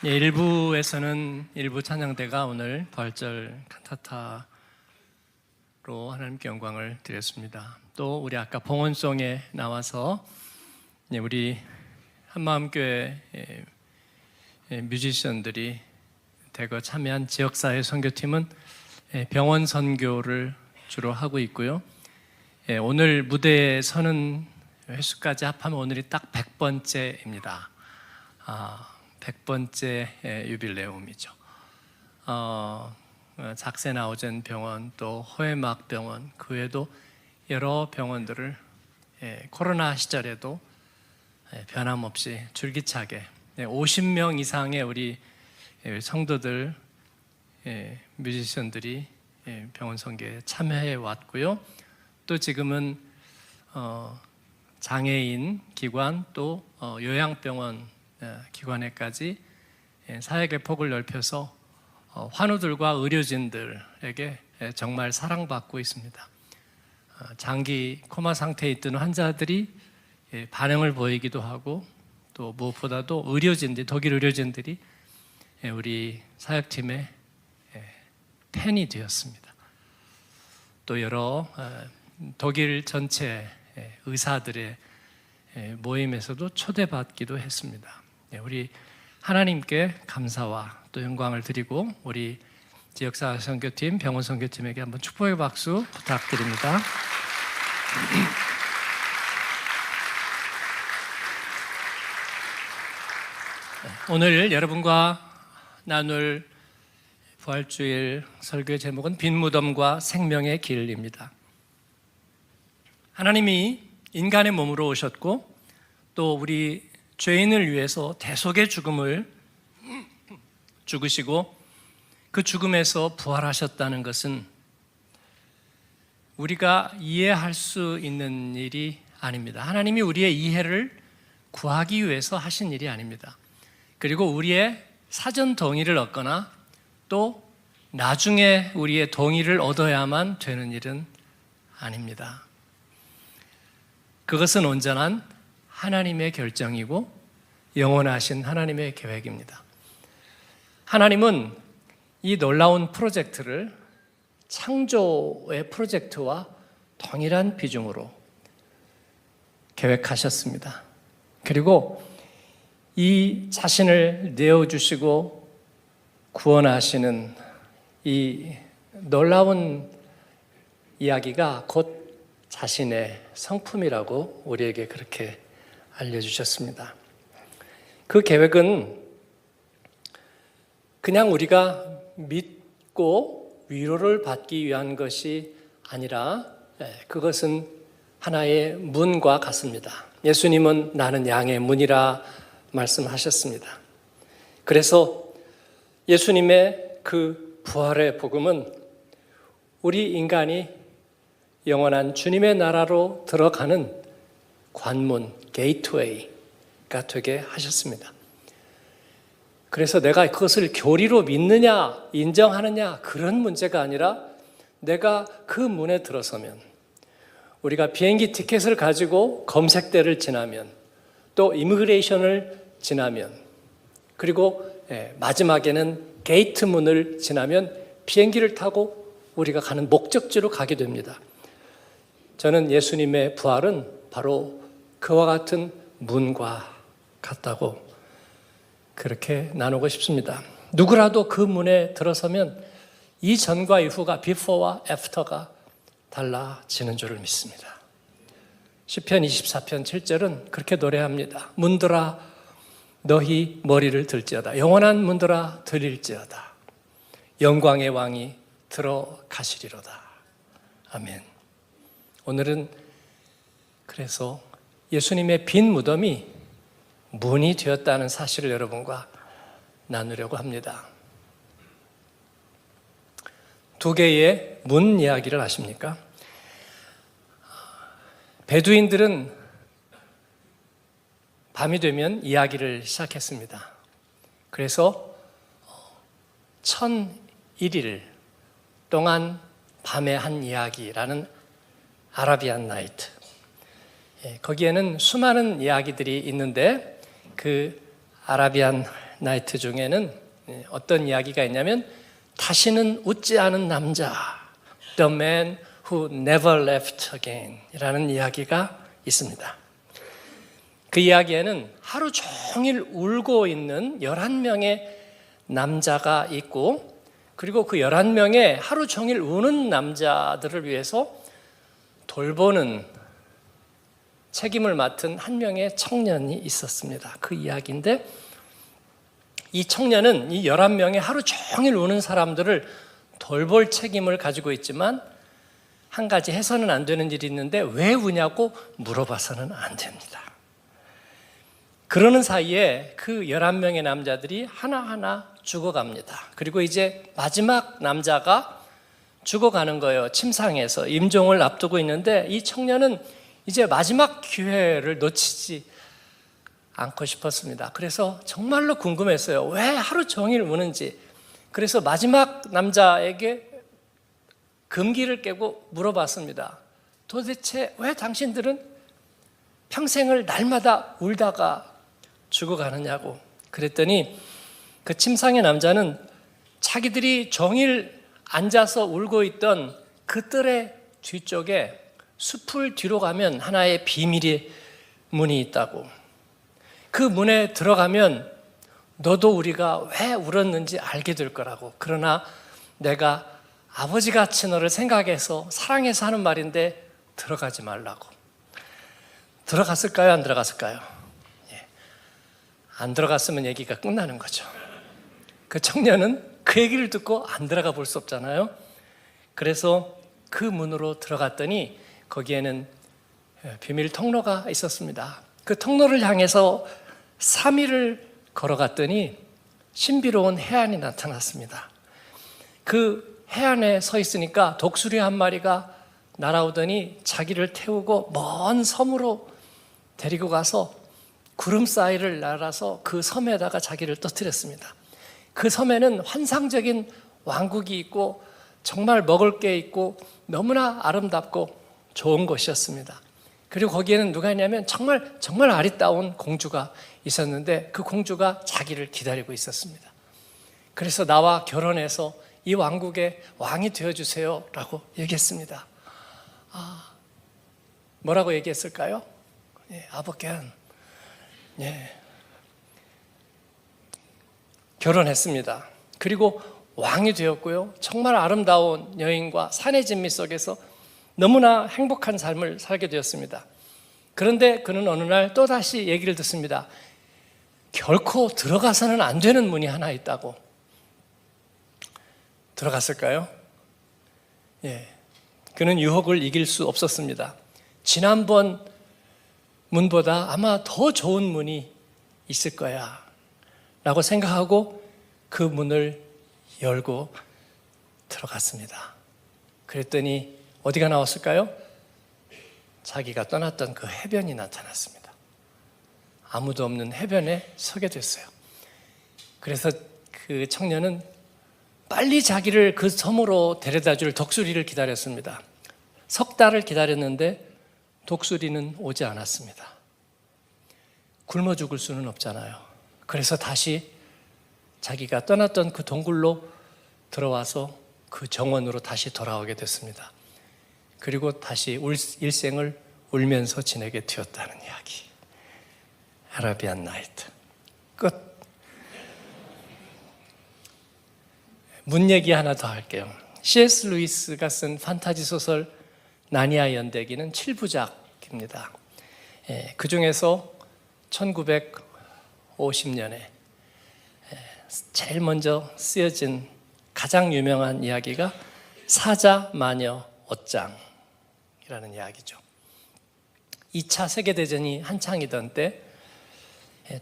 일부에서는 일부 찬양대가 오늘 부활절 칸타타로 하나님께 영광을 드렸습니다. 또 우리 아까 봉헌송에 나와서 우리 한마음교회 뮤지션들이 대거 참여한 지역사회 선교팀은 병원 선교를 주로 하고 있고요. 오늘 무대에 서는 횟수까지 합하면 오늘이 딱 100번째입니다. 100번째 유빌레움이죠. 작세나오젠 병원, 또 호에막 병원, 그 외에도 여러 병원들을 코로나 시절에도 변함없이 줄기차게 50명 이상의 우리 성도들, 뮤지션들이 병원 선교에 참여해 왔고요. 또 지금은 장애인 기관, 또 요양병원 기관에까지 사역의 폭을 넓혀서 환우들과 의료진들에게 정말 사랑받고 있습니다. 장기 코마 상태에 있던 환자들이 반응을 보이기도 하고, 또 무엇보다도 의료진들, 독일 의료진들이 우리 사역팀의 팬이 되었습니다. 또 여러 독일 전체 의사들의 모임에서도 초대받기도 했습니다. 우리 하나님께 감사와 또 영광을 드리고 우리 지역사회 선교팀, 병원 선교팀에게 한번 축복의 박수 부탁드립니다. 오늘 여러분과 나눌 부활주일 설교의 제목은 빈 무덤과 생명의 길입니다. 하나님이 인간의 몸으로 오셨고 또 우리 죄인을 위해서 대속의 죽음을 죽으시고 그 죽음에서 부활하셨다는 것은 우리가 이해할 수 있는 일이 아닙니다. 하나님이 우리의 이해를 구하기 위해서 하신 일이 아닙니다. 그리고 우리의 사전 동의를 얻거나 또 나중에 우리의 동의를 얻어야만 되는 일은 아닙니다. 그것은 온전한 하나님의 결정이고 영원하신 하나님의 계획입니다. 하나님은 이 놀라운 프로젝트를 창조의 프로젝트와 동일한 비중으로 계획하셨습니다. 그리고 이 자신을 내어주시고 구원하시는 이 놀라운 이야기가 곧 자신의 성품이라고 우리에게 그렇게 알려주셨습니다. 그 계획은 그냥 우리가 믿고 위로를 받기 위한 것이 아니라 그것은 하나의 문과 같습니다. 예수님은 나는 양의 문이라 말씀하셨습니다. 그래서 예수님의 그 부활의 복음은 우리 인간이 영원한 주님의 나라로 들어가는 관문, 게이트웨이가 되게 하셨습니다. 그래서 내가 그것을 교리로 믿느냐, 인정하느냐 그런 문제가 아니라 내가 그 문에 들어서면 우리가 비행기 티켓을 가지고 검색대를 지나면 또 이미그레이션을 지나면 그리고 마지막에는 게이트 문을 지나면 비행기를 타고 우리가 가는 목적지로 가게 됩니다. 저는 예수님의 부활은 바로 그와 같은 문과 같다고 그렇게 나누고 싶습니다. 누구라도 그 문에 들어서면 이전과 이후가 before와 after가 달라지는 줄을 믿습니다. 시편 24편 7절은 그렇게 노래합니다. 문들아 너희 머리를 들지어다. 영원한 문들아 들릴지어다. 영광의 왕이 들어가시리로다. 아멘. 오늘은 그래서 예수님의 빈 무덤이 문이 되었다는 사실을 여러분과 나누려고 합니다. 두 개의 문 이야기를 아십니까? 베두인들은 밤이 되면 이야기를 시작했습니다. 그래서 1001일 동안 밤에 한 이야기라는 아라비안 나이트, 거기에는 수많은 이야기들이 있는데 그 아라비안 나이트 중에는 어떤 이야기가 있냐면 다시는 웃지 않은 남자, The Man Who Never Left Again 이라는 이야기가 있습니다. 그 이야기에는 하루 종일 울고 있는 11명의 남자가 있고, 그리고 그 11명의 하루 종일 우는 남자들을 위해서 돌보는 책임을 맡은 한 명의 청년이 있었습니다. 그 이야기인데, 이 청년은 이 11명의 하루 종일 우는 사람들을 돌볼 책임을 가지고 있지만 한 가지 해서는 안 되는 일이 있는데 왜 우냐고 물어봐서는 안 됩니다. 그러는 사이에 그 11명의 남자들이 하나하나 죽어갑니다. 그리고 이제 마지막 남자가 죽어가는 거예요. 침상에서 임종을 앞두고 있는데 이 청년은 이제 마지막 기회를 놓치지 않고 싶었습니다. 그래서 정말로 궁금했어요. 왜 하루 종일 우는지. 그래서 마지막 남자에게 금기를 깨고 물어봤습니다. 도대체 왜 당신들은 평생을 날마다 울다가 죽어가느냐고. 그랬더니 그 침상의 남자는 자기들이 종일 앉아서 울고 있던 그 뜰의 뒤쪽에 숲을 뒤로 가면 하나의 비밀의 문이 있다고. 그 문에 들어가면 너도 우리가 왜 울었는지 알게 될 거라고. 그러나 내가 아버지같이 너를 생각해서 사랑해서 하는 말인데 들어가지 말라고. 들어갔을까요? 안 들어갔을까요? 안 들어갔으면 얘기가 끝나는 거죠. 그 청년은 그 얘기를 듣고 안 들어가 볼 수 없잖아요. 그래서 그 문으로 들어갔더니 거기에는 비밀 통로가 있었습니다. 그 통로를 향해서 3일을 걸어갔더니 신비로운 해안이 나타났습니다. 그 해안에 서 있으니까 독수리 한 마리가 날아오더니 자기를 태우고 먼 섬으로 데리고 가서 구름 사이를 날아서 그 섬에다가 자기를 떠뜨렸습니다. 그 섬에는 환상적인 왕국이 있고 정말 먹을 게 있고 너무나 아름답고 좋은 곳이었습니다. 그리고 거기에는 누가 있냐면 정말 아리따운 공주가 있었는데 그 공주가 자기를 기다리고 있었습니다. 그래서 나와 결혼해서 이 왕국의 왕이 되어주세요 라고 얘기했습니다. 뭐라고 얘기했을까요? 아버겐. 결혼했습니다. 그리고 왕이 되었고요. 정말 아름다운 여인과 산의 진미 속에서 너무나 행복한 삶을 살게 되었습니다. 그런데 그는 어느 날 또다시 얘기를 듣습니다. 결코 들어가서는 안 되는 문이 하나 있다고. 들어갔을까요? 그는 유혹을 이길 수 없었습니다. 지난번 문보다 아마 더 좋은 문이 있을 거야 라고 생각하고 그 문을 열고 들어갔습니다. 그랬더니 어디가 나왔을까요? 자기가 떠났던 그 해변이 나타났습니다. 아무도 없는 해변에 서게 됐어요. 그래서 그 청년은 빨리 자기를 그 섬으로 데려다 줄 독수리를 기다렸습니다. 석 달을 기다렸는데 독수리는 오지 않았습니다. 굶어 죽을 수는 없잖아요. 그래서 다시 자기가 떠났던 그 동굴로 들어와서 그 정원으로 다시 돌아오게 됐습니다. 그리고 다시 일생을 울면서 지내게 되었다는 이야기. 아라비안 나이트. 끝. 문 얘기 하나 더 할게요. C.S. 루이스가 쓴 판타지 소설 나니아 연대기는 7부작입니다. 그 중에서 1950년에 제일 먼저 쓰여진 가장 유명한 이야기가 사자, 마녀, 옷장이라는 이야기죠. 2차 세계대전이 한창이던 때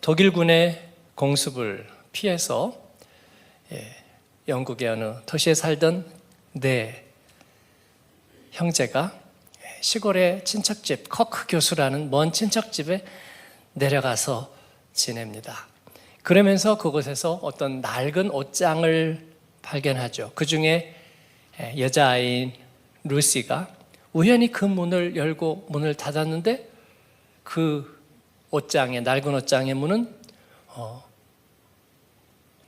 독일군의 공습을 피해서 영국의 어느 도시에 살던 네 형제가 시골의 친척집, 커크 교수라는 먼 친척집에 내려가서 지냅니다. 그러면서 그곳에서 어떤 낡은 옷장을 발견하죠. 그 중에 여자아이인 루시가 우연히 그 문을 열고 문을 닫았는데 그 옷장의 낡은 옷장의 문은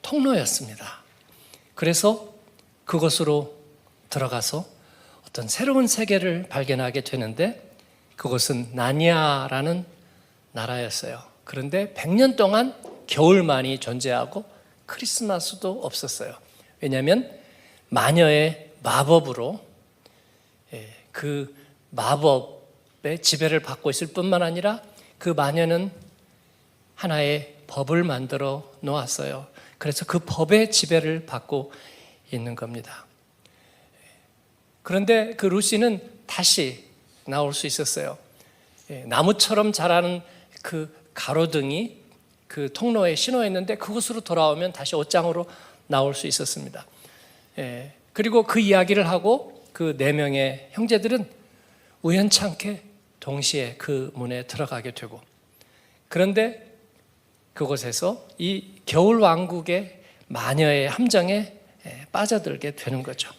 통로였습니다. 그래서 그곳으로 들어가서 어떤 새로운 세계를 발견하게 되는데 그것은 나니아라는 나라였어요. 그런데 100년 동안 겨울만이 존재하고 크리스마스도 없었어요. 왜냐하면 마녀의 마법으로 그 마법의 지배를 받고 있을 뿐만 아니라 그 마녀는 하나의 법을 만들어 놓았어요. 그래서 그 법의 지배를 받고 있는 겁니다. 그런데 그 루시는 다시 나올 수 있었어요. 나무처럼 자라는 그 가로등이 그 통로에 신호했는데 그곳으로 돌아오면 다시 옷장으로 나올 수 있었습니다. 그리고 그 이야기를 하고 그 4명의 형제들은 우연찮게 동시에 그 문에 들어가게 되고, 그런데 그곳에서 이 겨울 왕국의 마녀의 함정에 빠져들게 되는 거죠.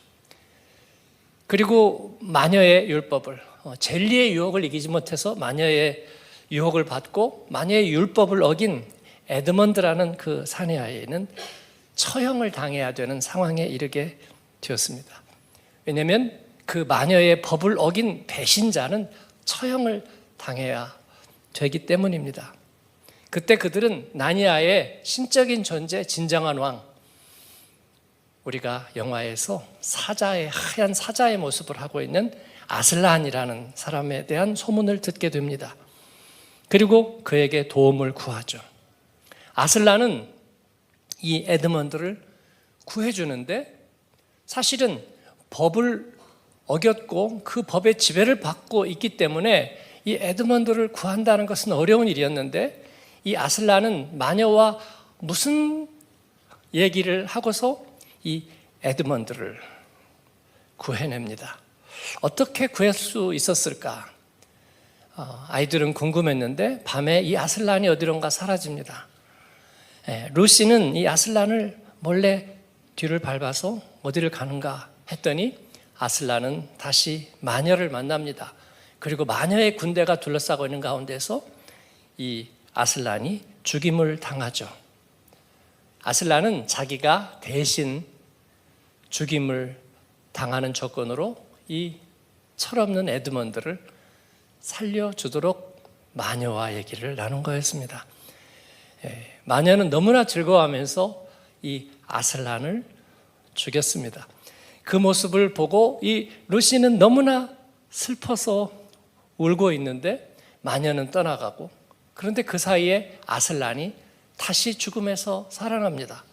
그리고 마녀의 율법을, 젤리의 유혹을 이기지 못해서 마녀의 유혹을 받고 마녀의 율법을 어긴 에드먼드라는 그 사내아이는 처형을 당해야 되는 상황에 이르게 되었습니다. 왜냐하면 그 마녀의 법을 어긴 배신자는 처형을 당해야 되기 때문입니다. 그때 그들은 나니아의 신적인 존재, 진정한 왕, 우리가 영화에서 사자의 하얀 사자의 모습을 하고 있는 아슬란이라는 사람에 대한 소문을 듣게 됩니다. 그리고 그에게 도움을 구하죠. 아슬란은 이 에드먼드를 구해주는데 사실은 법을 어겼고 그 법의 지배를 받고 있기 때문에 이 에드먼드를 구한다는 것은 어려운 일이었는데, 이 아슬란은 마녀와 무슨 얘기를 하고서 이 에드먼드를 구해냅니다. 어떻게 구할 수 있었을까? 아이들은 궁금했는데 밤에 이 아슬란이 어디론가 사라집니다. 루시는 이 아슬란을 몰래 뒤를 밟아서 어디를 가는가 했더니 아슬란은 다시 마녀를 만납니다. 그리고 마녀의 군대가 둘러싸고 있는 가운데서 이 아슬란이 죽임을 당하죠. 아슬란은 자기가 대신 죽임을 당하는 조건으로 이 철없는 에드먼드를 살려주도록 마녀와 얘기를 나눈 거였습니다. 마녀는 너무나 즐거워하면서 이 아슬란을 죽였습니다. 그 모습을 보고 이 루시는 너무나 슬퍼서 울고 있는데 마녀는 떠나가고, 그런데 그 사이에 아슬란이 다시 죽음에서 살아납니다.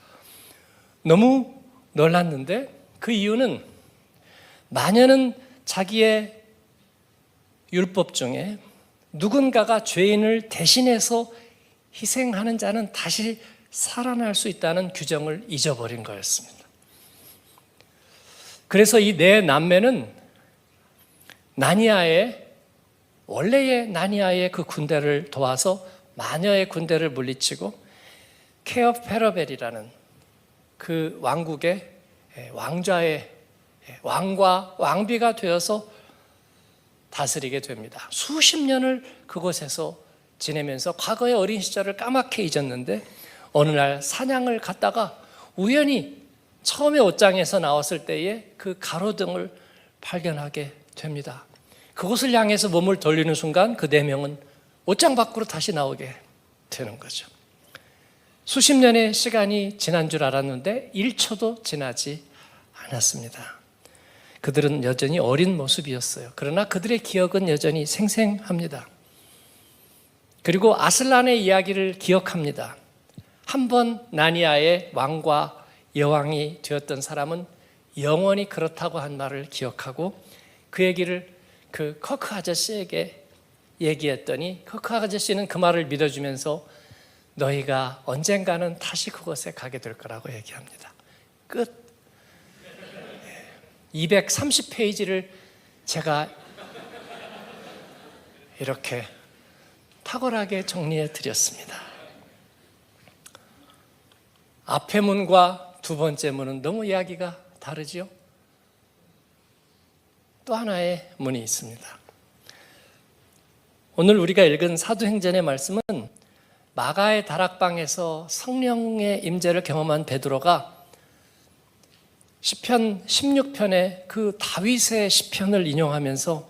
너무 놀랐는데 그 이유는 마녀는 자기의 율법 중에 누군가가 죄인을 대신해서 희생하는 자는 다시 살아날 수 있다는 규정을 잊어버린 거였습니다. 그래서 이 네 남매는 원래의 나니아의 그 군대를 도와서 마녀의 군대를 물리치고 케업 페러벨이라는 그 왕국의 왕좌의 왕과 왕비가 되어서 다스리게 됩니다. 수십 년을 그곳에서 지내면서 과거의 어린 시절을 까맣게 잊었는데 어느 날 사냥을 갔다가 우연히 처음에 옷장에서 나왔을 때에 그 가로등을 발견하게 됩니다. 그곳을 향해서 몸을 돌리는 순간 그 4명은 옷장 밖으로 다시 나오게 되는 거죠. 수십 년의 시간이 지난 줄 알았는데 1초도 지나지 않았습니다. 그들은 여전히 어린 모습이었어요. 그러나 그들의 기억은 여전히 생생합니다. 그리고 아슬란의 이야기를 기억합니다. 한 번 나니아의 왕과 여왕이 되었던 사람은 영원히 그렇다고 한 말을 기억하고 그 얘기를 그 커크 아저씨에게 얘기했더니 커크 아저씨는 그 말을 믿어주면서 너희가 언젠가는 다시 그곳에 가게 될 거라고 얘기합니다. 끝. 230페이지를 제가 이렇게 탁월하게 정리해 드렸습니다. 앞의 문과 두 번째 문은 너무 이야기가 다르지요? 또 하나의 문이 있습니다. 오늘 우리가 읽은 사도행전의 말씀은 마가의 다락방에서 성령의 임재를 경험한 베드로가 시편 16편의 그 다윗의 시편을 인용하면서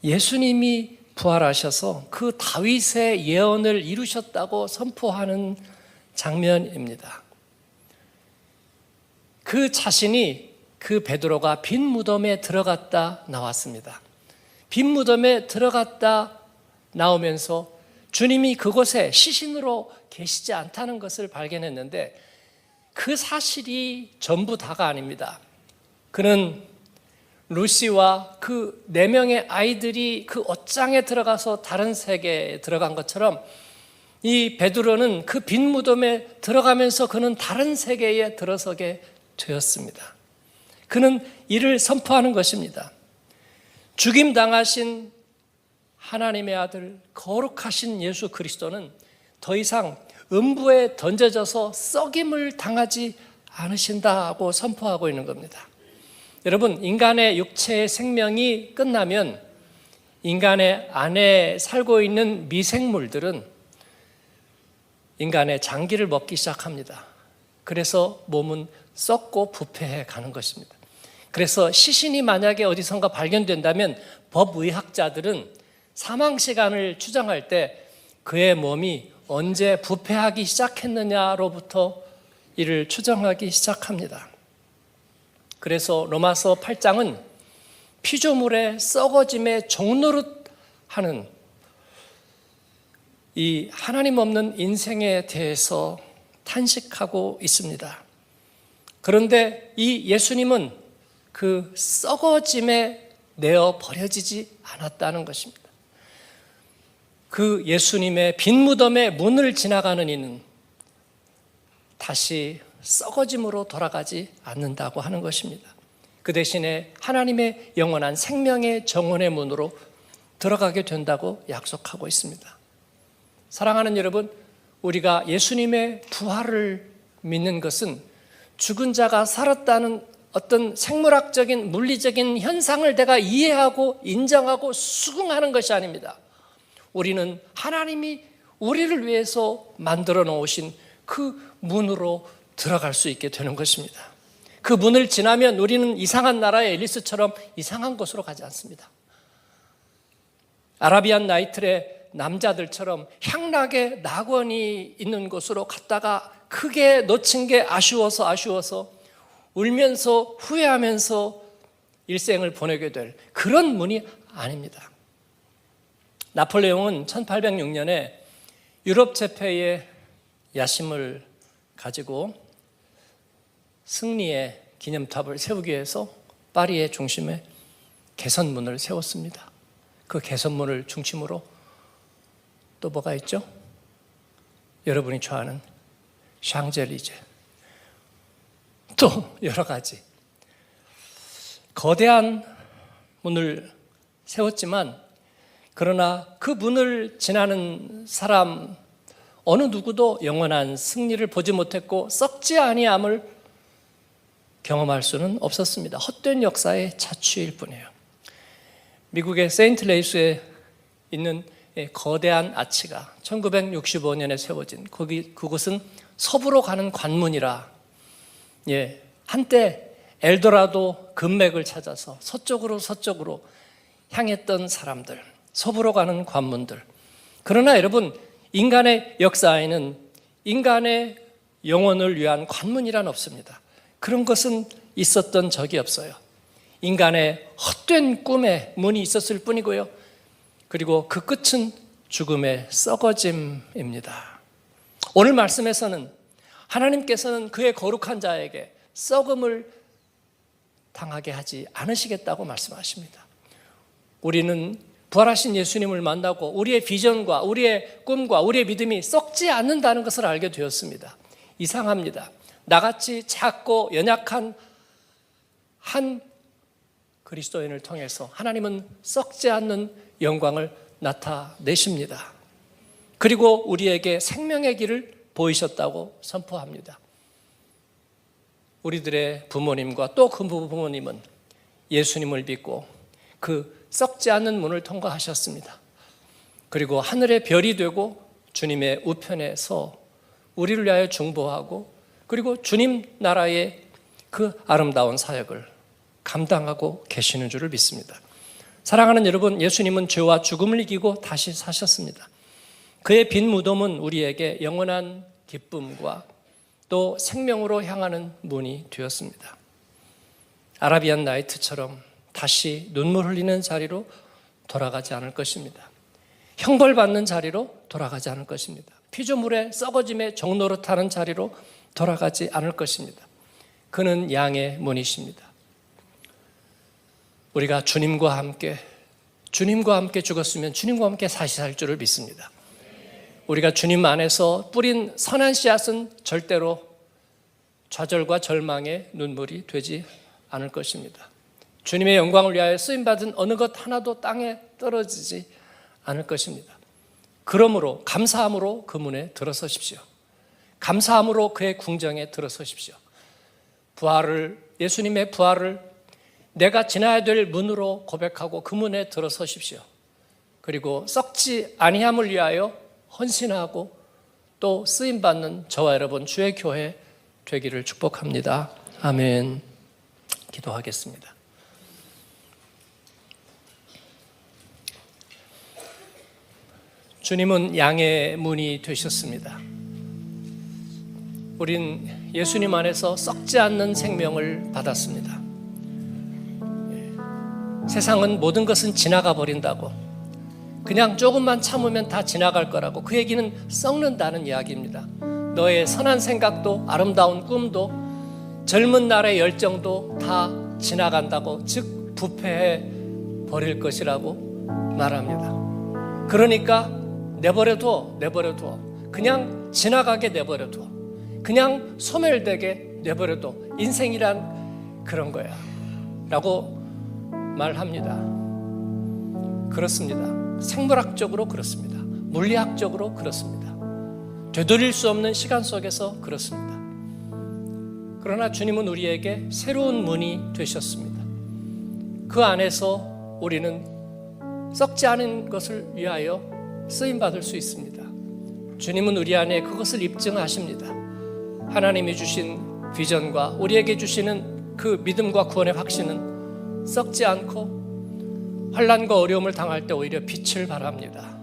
예수님이 부활하셔서 그 다윗의 예언을 이루셨다고 선포하는 장면입니다. 그 자신이, 그 베드로가 빈 무덤에 들어갔다 나왔습니다. 빈 무덤에 들어갔다 나오면서 주님이 그곳에 시신으로 계시지 않다는 것을 발견했는데 그 사실이 전부 다가 아닙니다. 그는 루시와 그 4명의 아이들이 그 옷장에 들어가서 다른 세계에 들어간 것처럼 이 베드로는 그 빈 무덤에 들어가면서 그는 다른 세계에 들어서게 되었습니다. 그는 이를 선포하는 것입니다. 죽임당하신 하나님의 아들 거룩하신 예수 그리스도는 더 이상 음부에 던져져서 썩임을 당하지 않으신다고 선포하고 있는 겁니다. 여러분, 인간의 육체의 생명이 끝나면 인간의 안에 살고 있는 미생물들은 인간의 장기를 먹기 시작합니다. 그래서 몸은 썩고 부패해 가는 것입니다. 그래서 시신이 만약에 어디선가 발견된다면 법의학자들은 사망 시간을 추정할 때 그의 몸이 언제 부패하기 시작했느냐로부터 이를 추정하기 시작합니다. 그래서 로마서 8장은 피조물의 썩어짐의 종노릇하는 이 하나님 없는 인생에 대해서 탄식하고 있습니다. 그런데 이 예수님은 그 썩어짐에 내어 버려지지 않았다는 것입니다. 그 예수님의 빈 무덤의 문을 지나가는 이는 다시 썩어짐으로 돌아가지 않는다고 하는 것입니다. 그 대신에 하나님의 영원한 생명의 정원의 문으로 들어가게 된다고 약속하고 있습니다. 사랑하는 여러분, 우리가 예수님의 부활을 믿는 것은 죽은 자가 살았다는 어떤 생물학적인 물리적인 현상을 내가 이해하고 인정하고 수긍하는 것이 아닙니다. 우리는 하나님이 우리를 위해서 만들어 놓으신 그 문으로 들어갈 수 있게 되는 것입니다. 그 문을 지나면 우리는 이상한 나라의 앨리스처럼 이상한 곳으로 가지 않습니다. 아라비안 나이트의 남자들처럼 향락의 낙원이 있는 곳으로 갔다가 크게 놓친 게 아쉬워서 울면서 후회하면서 일생을 보내게 될 그런 문이 아닙니다. 나폴레옹은 1806년에 유럽 제패의 야심을 가지고 승리의 기념탑을 세우기 위해서 파리의 중심에 개선문을 세웠습니다. 그 개선문을 중심으로 또 뭐가 있죠? 여러분이 좋아하는 샹젤리제, 또 여러 가지 거대한 문을 세웠지만 그러나 그 문을 지나는 사람 어느 누구도 영원한 승리를 보지 못했고 썩지 아니함을 경험할 수는 없었습니다. 헛된 역사의 자취일 뿐이에요. 미국의 세인트레이스에 있는 거대한 아치가 1965년에 세워진 그곳은 서부로 가는 관문이라 한때 엘도라도 금맥을 찾아서 서쪽으로 향했던 사람들, 서부로 가는 관문들. 그러나 여러분, 인간의 역사에는 인간의 영혼을 위한 관문이란 없습니다. 그런 것은 있었던 적이 없어요. 인간의 헛된 꿈에 문이 있었을 뿐이고요. 그리고 그 끝은 죽음의 썩어짐입니다. 오늘 말씀에서는 하나님께서는 그의 거룩한 자에게 썩음을 당하게 하지 않으시겠다고 말씀하십니다. 우리는 부활하신 예수님을 만나고 우리의 비전과 우리의 꿈과 우리의 믿음이 썩지 않는다는 것을 알게 되었습니다. 이상합니다. 나같이 작고 연약한 한 그리스도인을 통해서 하나님은 썩지 않는 영광을 나타내십니다. 그리고 우리에게 생명의 길을 보이셨다고 선포합니다. 우리들의 부모님과 또 그 부모님은 예수님을 믿고 그 썩지 않는 문을 통과하셨습니다. 그리고 하늘의 별이 되고 주님의 우편에 서 우리를 위하여 중보하고 그리고 주님 나라의 그 아름다운 사역을 감당하고 계시는 줄을 믿습니다. 사랑하는 여러분, 예수님은 죄와 죽음을 이기고 다시 사셨습니다. 그의 빈 무덤은 우리에게 영원한 기쁨과 또 생명으로 향하는 문이 되었습니다. 아라비안 나이트처럼 다시 눈물 흘리는 자리로 돌아가지 않을 것입니다. 형벌받는 자리로 돌아가지 않을 것입니다. 피조물의 썩어짐의 종노릇하는 자리로 돌아가지 않을 것입니다. 그는 양의 문이십니다. 우리가 주님과 함께 죽었으면 주님과 함께 다시 살 줄을 믿습니다. 우리가 주님 안에서 뿌린 선한 씨앗은 절대로 좌절과 절망의 눈물이 되지 않을 것입니다. 주님의 영광을 위하여 쓰임받은 어느 것 하나도 땅에 떨어지지 않을 것입니다. 그러므로 감사함으로 그 문에 들어서십시오. 감사함으로 그의 궁정에 들어서십시오. 예수님의 부활을 내가 지나야 될 문으로 고백하고 그 문에 들어서십시오. 그리고 썩지 아니함을 위하여 헌신하고 또 쓰임받는 저와 여러분 주의 교회 되기를 축복합니다. 아멘. 기도하겠습니다. 주님은 양의 문이 되셨습니다. 우린 예수님 안에서 썩지 않는 생명을 받았습니다. 세상은 모든 것은 지나가 버린다고, 그냥 조금만 참으면 다 지나갈 거라고, 그 얘기는 썩는다는 이야기입니다. 너의 선한 생각도 아름다운 꿈도 젊은 날의 열정도 다 지나간다고, 즉 부패해 버릴 것이라고 말합니다. 그러니까 내버려둬. 그냥 지나가게 내버려둬. 그냥 소멸되게 내버려둬. 인생이란 그런 거야 라고 말합니다. 그렇습니다. 생물학적으로 그렇습니다. 물리학적으로 그렇습니다. 되돌릴 수 없는 시간 속에서 그렇습니다. 그러나 주님은 우리에게 새로운 문이 되셨습니다. 그 안에서 우리는 썩지 않은 것을 위하여 쓰임받을 수 있습니다. 주님은 우리 안에 그것을 입증하십니다. 하나님이 주신 비전과 우리에게 주시는 그 믿음과 구원의 확신은 썩지 않고 환난과 어려움을 당할 때 오히려 빛을 발합니다.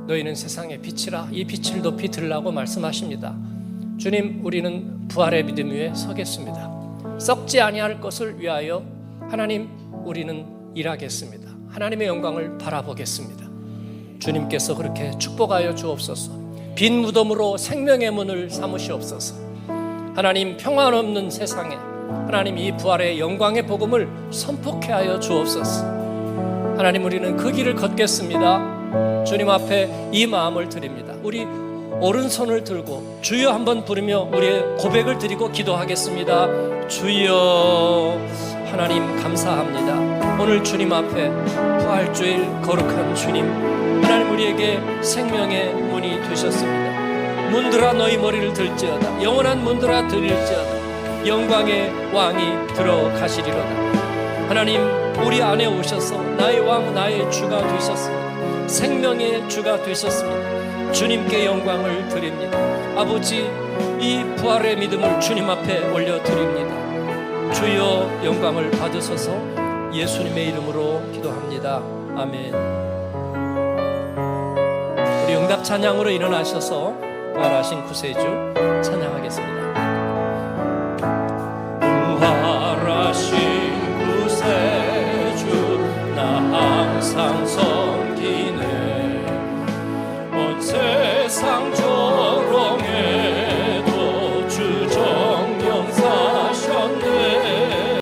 너희는 세상의 빛이라, 이 빛을 높이 들라고 말씀하십니다. 주님, 우리는 부활의 믿음 위에 서겠습니다. 썩지 아니할 것을 위하여 하나님, 우리는 일하겠습니다. 하나님의 영광을 바라보겠습니다. 주님께서 그렇게 축복하여 주옵소서. 빈 무덤으로 생명의 문을 삼으시옵소서. 하나님, 평안 없는 세상에 하나님 이 부활의 영광의 복음을 선포케 하여 주옵소서. 하나님, 우리는 그 길을 걷겠습니다. 주님 앞에 이 마음을 드립니다. 우리 오른손을 들고 주여 한번 부르며 우리의 고백을 드리고 기도하겠습니다. 주여, 하나님 감사합니다. 오늘 주님 앞에 부활주일 거룩한 주님, 하나님 우리에게 생명의 문이 되셨습니다. 문들아 너희 머리를 들지어다. 영원한 문들아 들릴지어다. 영광의 왕이 들어가시리로다. 하나님, 우리 안에 오셔서 나의 왕, 나의 주가 되셨습니다. 생명의 주가 되셨습니다. 주님께 영광을 드립니다. 아버지, 이 부활의 믿음을 주님 앞에 올려드립니다. 주여, 영광을 받으소서. 예수님의 이름으로 기도합니다. 아멘. 우리 응답 찬양으로 일어나셔서 부활하신 구세주 찬양하겠습니다.